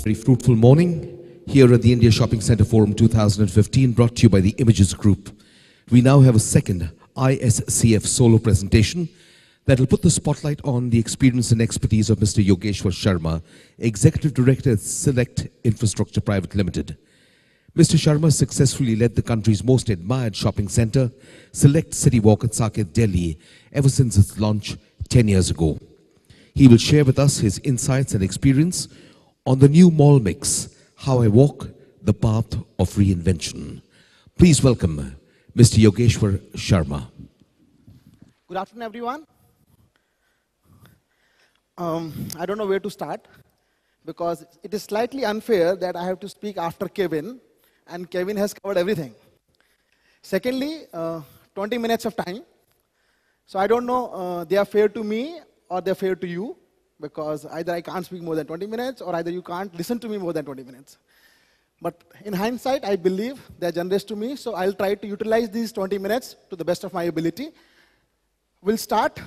Very fruitful morning here at the India Shopping Centre Forum 2015, brought to you by the Images Group. We now have a second Iscf solo presentation that will put the spotlight on the experience and expertise of Mr. Yogeshwar Sharma, Executive Director at Select Infrastructure Private Limited. Mr. Sharma successfully led the country's most admired shopping centre, Select City Walk at Saket, Delhi, ever since its launch 10 years ago. He will share with us his insights and experience on the new mall mix, How I Walk the Path of Reinvention. Please welcome Mr. Yogeshwar Sharma. Good afternoon, everyone. I don't know where to start because it is slightly unfair that I have to speak after Kevin, and Kevin has covered everything. Secondly, 20 minutes of time. So I don't know they are fair to me or they're fair to you, because either I can't speak more than 20 minutes or either you can't listen to me more than 20 minutes. But in hindsight, I believe they're generous to me, so I'll try to utilize these 20 minutes to the best of my ability. We'll start.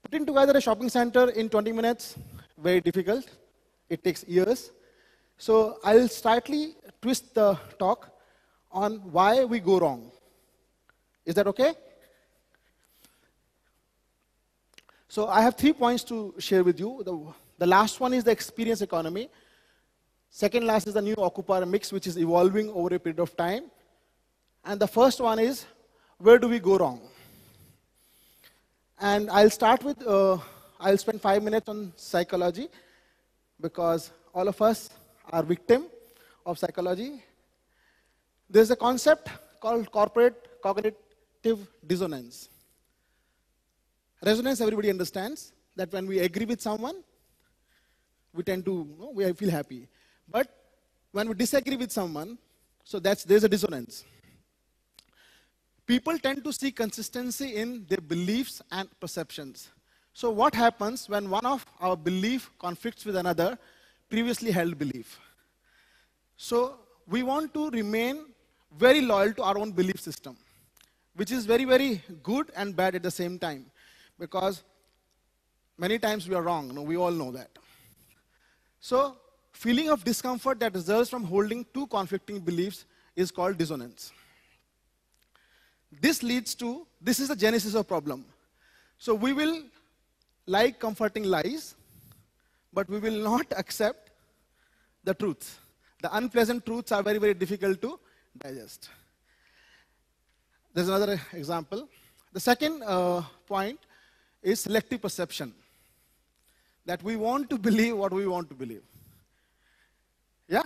Putting together a shopping center in 20 minutes, very difficult. It takes years. So I'll slightly twist the talk on why we go wrong. Is that okay? So I have 3 points to share with you. The last one is the experience economy. Second last is the new occupier mix, which is evolving over a period of time. And the first one is, where do we go wrong? And I'll start with, I'll spend 5 minutes on psychology, because all of us are victim of psychology. There's a concept called corporate cognitive dissonance. Resonance, everybody understands that when we agree with someone, we tend to, we feel happy. But when we disagree with someone, so there's a dissonance. People tend to see consistency in their beliefs and perceptions. So what happens when one of our belief conflicts with another previously held belief? So we want to remain very loyal to our own belief system, which is very, very good and bad at the same time, because many times we are wrong. We all know that. So feeling of discomfort that results from holding two conflicting beliefs is called dissonance. This is the genesis of problem. So we will like comforting lies, but we will not accept the truth. The unpleasant truths are very, very difficult to digest. There's another example. The second point is selective perception. That we want to believe what we want to believe. Yeah?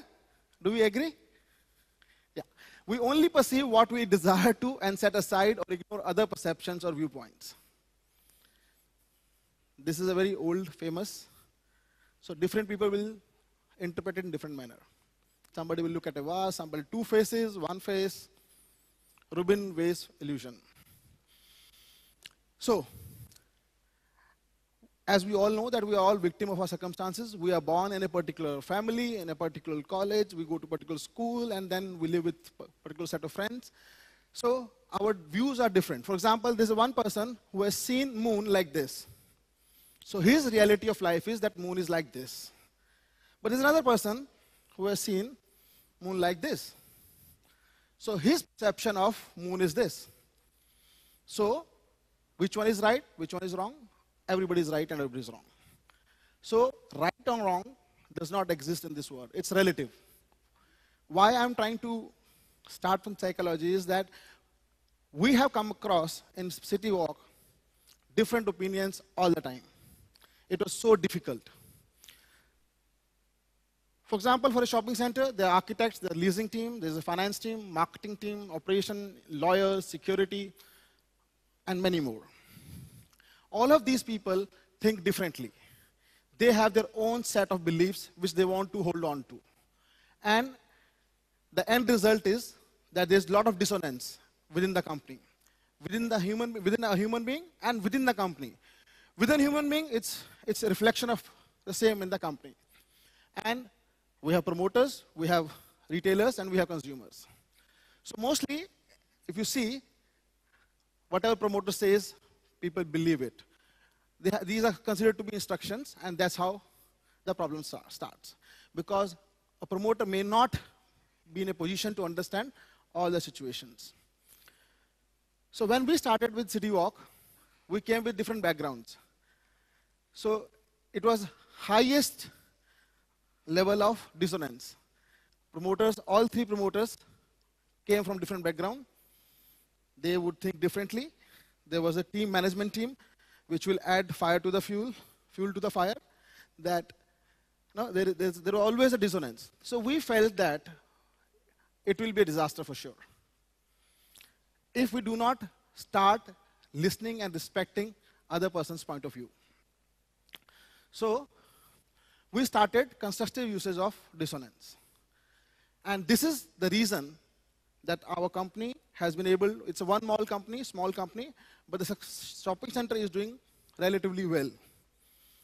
Do we agree? Yeah. We only perceive what we desire to and set aside or ignore other perceptions or viewpoints. This is a very old, famous. So different people will interpret it in different manner. Somebody will look at a vase, somebody two faces, one face, Rubin vase illusion. So, as we all know that we are all victim of our circumstances. We are born in a particular family, in a particular college, we go to a particular school, and then we live with a particular set of friends. So our views are different. For example, there's one person who has seen moon like this. So his reality of life is that moon is like this. But there's another person who has seen moon like this. So his perception of moon is this. So which one is right, which one is wrong? Everybody is right and everybody is wrong. So right or wrong does not exist in this world. It's relative. Why I'm trying to start from psychology is that we have come across in City Walk different opinions all the time. It was so difficult. For example, for a shopping center, there are architects, there are leasing team, there's a finance team, marketing team, operation, lawyers, security, and many more. All of these people think differently. They have their own set of beliefs which they want to hold on to. And the end result is that there's a lot of dissonance within the company, within a human being and within the company. Within a human being, it's a reflection of the same in the company. And we have promoters, we have retailers, and we have consumers. So mostly, if you see, whatever promoter says, people believe it. These are considered to be instructions, and that's how the problem starts. because a promoter may not be in a position to understand all the situations. So when we started with City Walk, we came with different backgrounds. So it was highest level of dissonance. Promoters, all three promoters came from different background. They would think differently. There was a team, management team, which will add fire to the fuel to the fire. That there was always a dissonance. So we felt that it will be a disaster for sure if we do not start listening and respecting other person's point of view. So we started constructive usage of dissonance. And this is the reason that our company has been able, it's a one small company, but the shopping center is doing relatively well.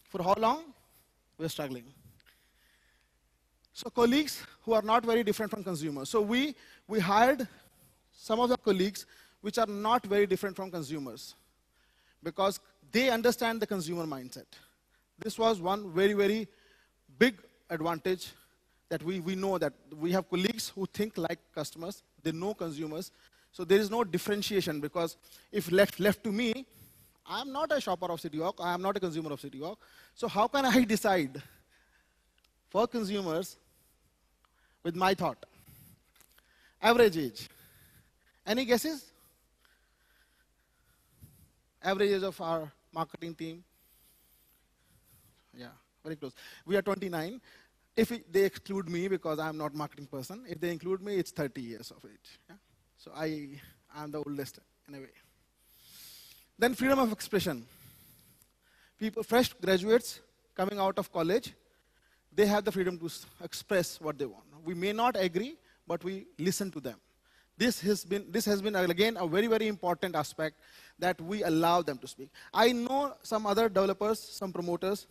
For how long? We're struggling. So colleagues who are not very different from consumers. So we hired some of the colleagues which are not very different from consumers because they understand the consumer mindset. This was one very, very big advantage that we know that we have colleagues who think like customers, they know consumers. So there is no differentiation because if left to me, I am not a shopper of City Walk, I am not a consumer of City Walk. So how can I decide for consumers with my thought? Average age. Any guesses? Average age of our marketing team? Yeah, very close. We are 29. If they exclude me because I am not a marketing person, if they include me, it's 30 years of age. Yeah? So I am the oldest in a way. Then freedom of expression. People, fresh graduates coming out of college, they have the freedom to express what they want. We may not agree, but we listen to them. This has been again a very, very important aspect that we allow them to speak. I know some other developers, some promoters,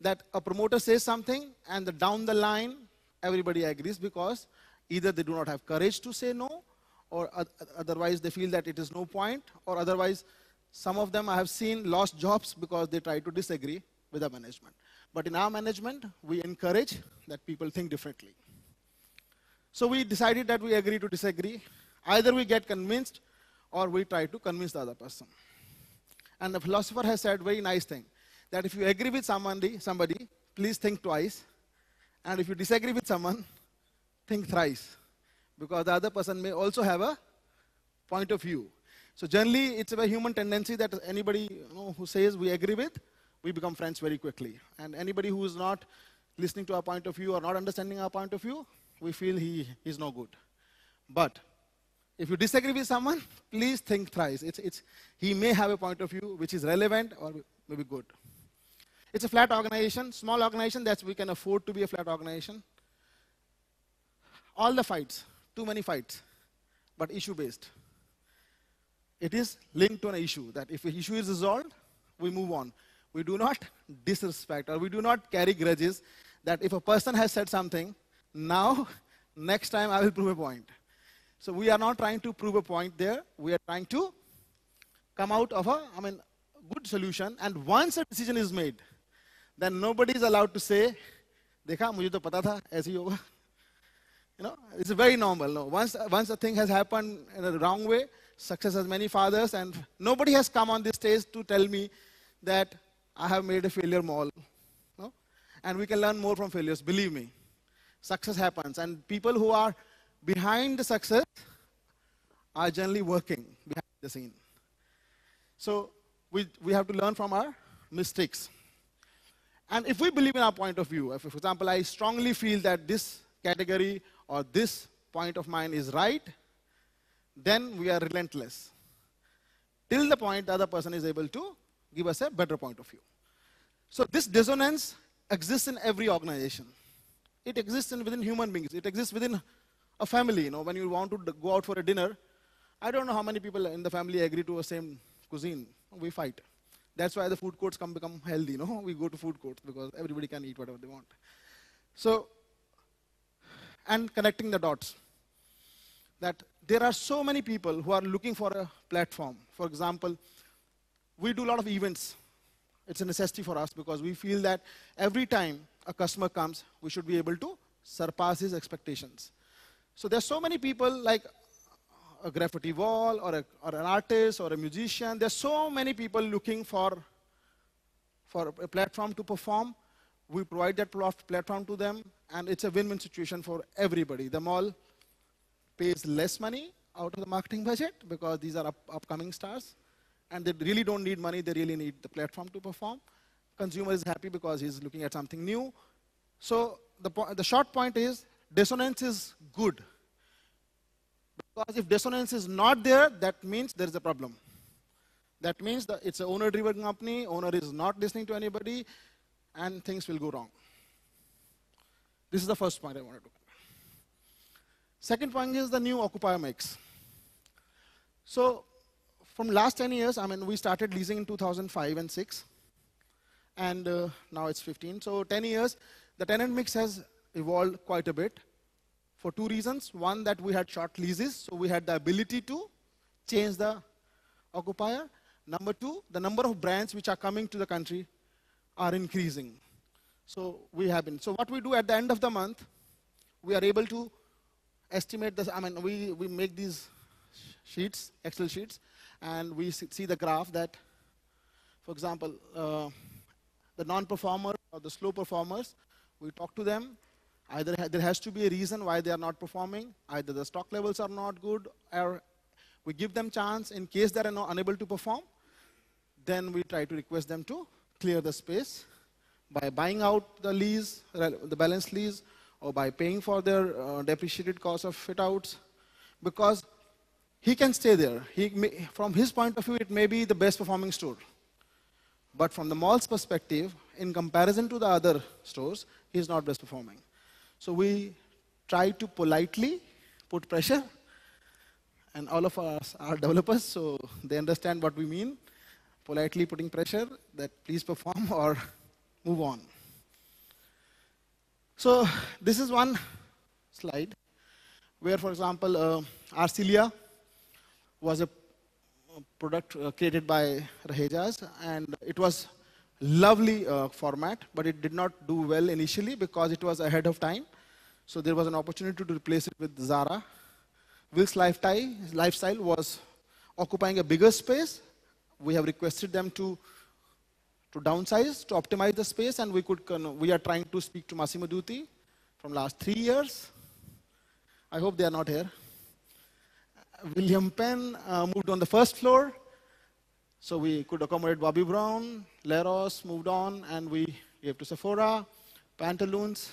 that a promoter says something and down the line, everybody agrees because either they do not have courage to say no, or otherwise they feel that it is no point, or otherwise some of them I have seen lost jobs because they try to disagree with the management. But in our management, we encourage that people think differently. So we decided that we agree to disagree. Either we get convinced or we try to convince the other person. And the philosopher has said very nice thing, that if you agree with somebody, please think twice. And if you disagree with someone, think thrice. Because the other person may also have a point of view. So generally, it's a very human tendency that anybody who says we agree with, we become friends very quickly. And anybody who is not listening to our point of view or not understanding our point of view, we feel he is no good. But if you disagree with someone, please think thrice. He may have a point of view which is relevant or maybe good. It's a flat organization, small organization, that we can afford to be a flat organization. All the fights, too many fights, but issue-based. It is linked to an issue, that if an issue is resolved, we move on. We do not disrespect or we do not carry grudges that if a person has said something, now, next time I will prove a point. So we are not trying to prove a point there. We are trying to come out of a good solution. And once a decision is made, then nobody is allowed to say, "Dekha, mujhe to pata tha, aise hi hoga." It's very normal. No? Once a thing has happened in a wrong way, success has many fathers, and nobody has come on this stage to tell me that I have made a failure mall. No? And we can learn more from failures, believe me. Success happens, and people who are behind the success are generally working behind the scene. So we have to learn from our mistakes. And if we believe in our point of view, if, for example, I strongly feel that this category or this point of mine is right, then we are relentless. Till the point the other person is able to give us a better point of view. So this dissonance exists in every organization. It exists within human beings. It exists within a family. When you want to go out for a dinner, I don't know how many people in the family agree to the same cuisine. We fight. That's why the food courts become healthy. We go to food courts because everybody can eat whatever they want. So, and connecting the dots. That there are so many people who are looking for a platform. For example, we do a lot of events. It's a necessity for us because we feel that every time a customer comes, we should be able to surpass his expectations. So there's so many people like a graffiti wall or an artist or a musician. There's so many people looking for a platform to perform. We provide that platform to them, and it's a win-win situation for everybody. The mall pays less money out of the marketing budget because these are upcoming stars, and they really don't need money. They really need the platform to perform. Consumer is happy because he's looking at something new. So the short point is, Dissonance is good. Because if Dissonance is not there, that means there is a problem. That means that it's an owner-driven company, owner is not listening to anybody, and things will go wrong. This is the first point I wanted to make. Second point is the new occupier mix. So from last 10 years, I mean, we started leasing in 2005 and 6, and now it's 15. So 10 years, the tenant mix has evolved quite a bit for two reasons. One, that we had short leases, so we had the ability to change the occupier. Number two, the number of brands which are coming to the country are increasing. So we have been. So what we do at the end of the month, we are able to estimate this. I mean, we make these sheets, Excel sheets, and we see the graph that, for example, the non-performers or the slow performers, we talk to them. Either there has to be a reason why they are not performing. Either the stock levels are not good, or we give them chance in case they are unable to perform. Then we try to request them to clear the space by buying out the lease, the balance lease, or by paying for their depreciated cost of fit-outs, because he can stay there. From his point of view, it may be the best performing store. But from the mall's perspective, in comparison to the other stores, he is not best performing. So we try to politely put pressure, and all of us are developers, so they understand what we mean. Politely putting pressure that please perform or move on. So this is one slide where, for example, Arcelia was a product created by Rahejas, and it was lovely format, but it did not do well initially because it was ahead of time. So there was an opportunity to replace it with Zara. Wilk's Lifestyle was occupying a bigger space. We have requested them to downsize, to optimize the space, and we are trying to speak to Massimo Dutti from last 3 years. I hope they are not here. William Penn moved on the first floor, so we could accommodate Bobby Brown. Leros moved on, and we gave to Sephora. Pantaloons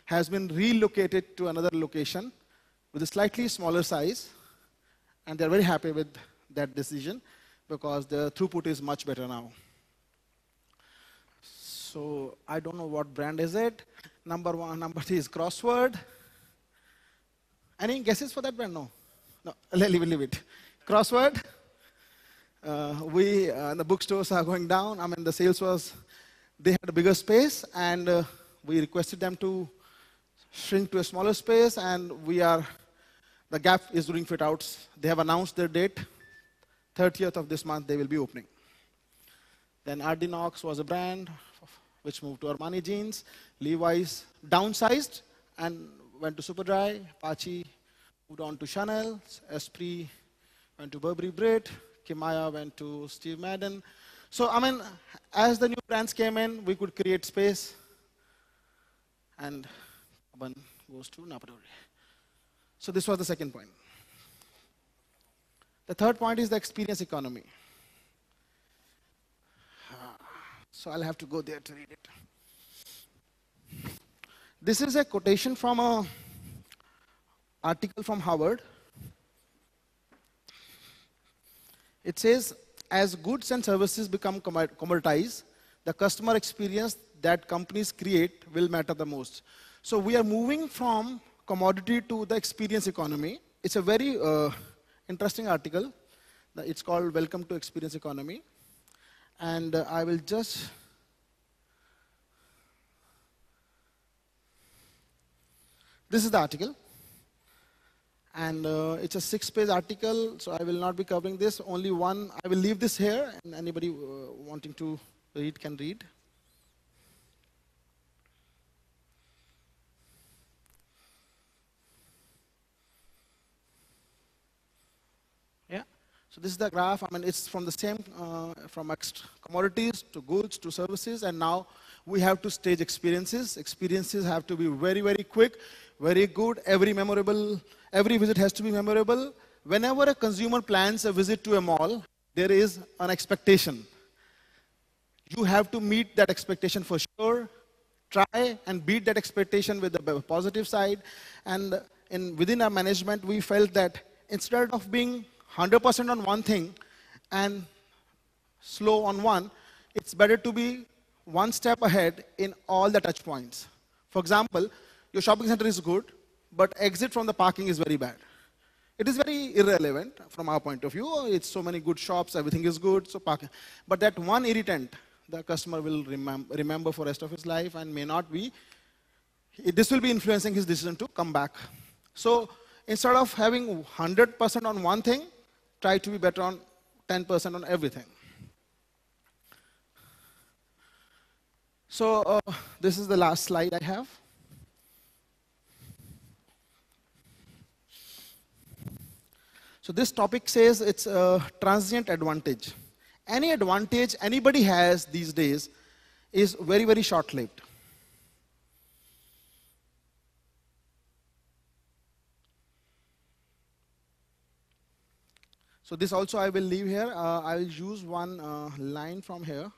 has been relocated to another location with a slightly smaller size, and they're very happy with that decision because the throughput is much better now. So I don't know what brand is it. Number 3 is Crossword. Any guesses for that brand? No. No, leave it. Crossword. The bookstores are going down. I mean, the sales they had a bigger space, and we requested them to shrink to a smaller space, and the Gap is doing fit outs. They have announced their date, 30th of this month they will be opening. Then Ardinox was a brand which moved to Armani Jeans. Levi's downsized and went to Superdry. Apache moved on to Chanel. Esprit went to Burberry Brit. Kimaya went to Steve Madden. So, I mean, as the new brands came in, we could create space, and Urban goes to Napadori. So this was the second point. The third point is the experience economy. So I'll have to go there to read it. This is a quotation from an article from Harvard. It says, as goods and services become commoditized, the customer experience that companies create will matter the most. So we are moving from commodity to the experience economy. It's a very interesting article. It's called Welcome to Experience Economy. And I will just this is the article. And it's a 6-page article, so I will not be covering this. Only one, I will leave this here, and anybody wanting to It can read. Yeah. So this is the graph. I mean, it's from the same, from commodities to goods to services, and now we have to stage experiences. Experiences have to be very, very quick, very good, every visit has to be memorable. Whenever a consumer plans a visit to a mall, there is an expectation. You have to meet that expectation for sure. Try and beat that expectation with the positive side. And within our management, we felt that instead of being 100% on one thing and slow on one, it's better to be one step ahead in all the touch points. For example, your shopping center is good, but exit from the parking is very bad. It is very irrelevant from our point of view. It's so many good shops, everything is good, so parking. But that one irritant, the customer will remember for the rest of his life and may not be, this will be influencing his decision to come back. So instead of having 100% on one thing, try to be better on 10% on everything. So this is the last slide I have. So this topic says it's a transient advantage. Any advantage anybody has these days is very, very short-lived. So this also I will leave here. I will use one line from here.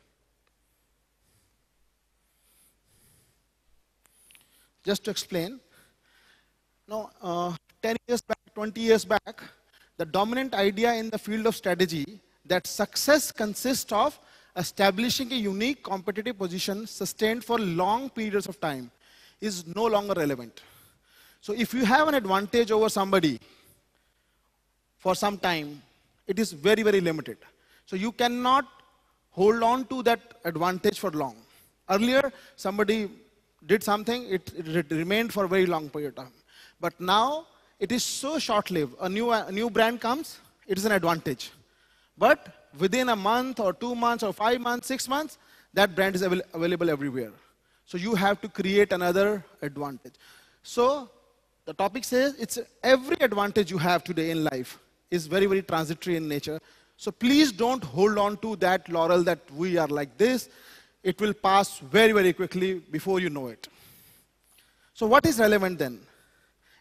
Just to explain. Now, 10 years back, 20 years back, the dominant idea in the field of strategy that success consists of establishing a unique competitive position sustained for long periods of time is no longer relevant. So if you have an advantage over somebody for some time, it is very, very limited. So you cannot hold on to that advantage for long. Earlier, somebody did something, it remained for a very long period of time. But now, it is so short-lived. A new brand comes, it is an advantage. But within a month or 2 months or 5 months, 6 months, that brand is available everywhere. So you have to create another advantage. So the topic says it's every advantage you have today in life is very, very transitory in nature. So please don't hold on to that laurel that we are like this. It will pass very, very quickly before you know it. So what is relevant then?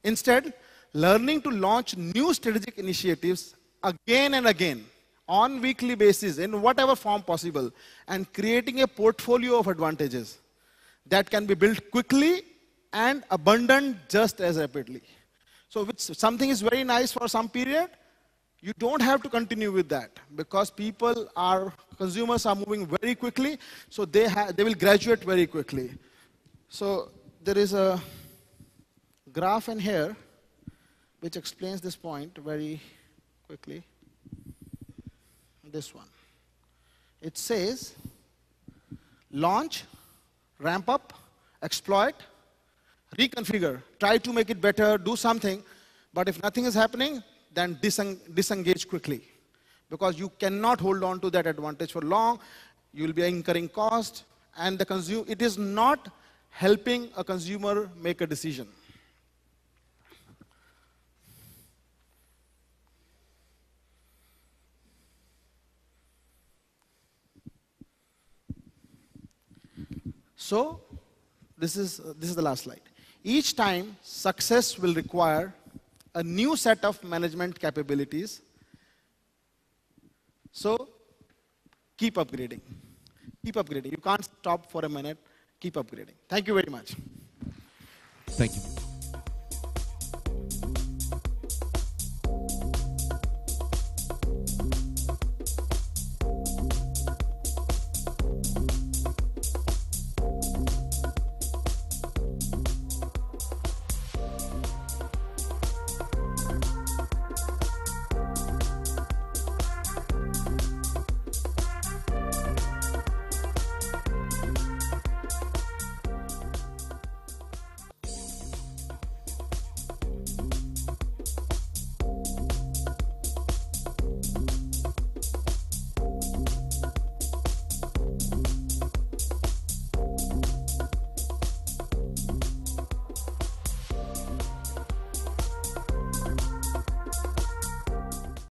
Instead, learning to launch new strategic initiatives again and again on weekly basis in whatever form possible and creating a portfolio of advantages that can be built quickly and abundant just as rapidly. So if something is very nice for some period, you don't have to continue with that because consumers are moving very quickly, so they will graduate very quickly. So there is a graph in here which explains this point very quickly. This one. It says, launch, ramp up, exploit, reconfigure, try to make it better, do something, but if nothing is happening, then disengage quickly. Because you cannot hold on to that advantage for long, you will be incurring cost, and it is not helping a consumer make a decision. So, this is the last slide. Each time, success will require a new set of management capabilities. So, keep upgrading. Keep upgrading. You can't stop for a minute. Keep upgrading. Thank you very much. Thank you.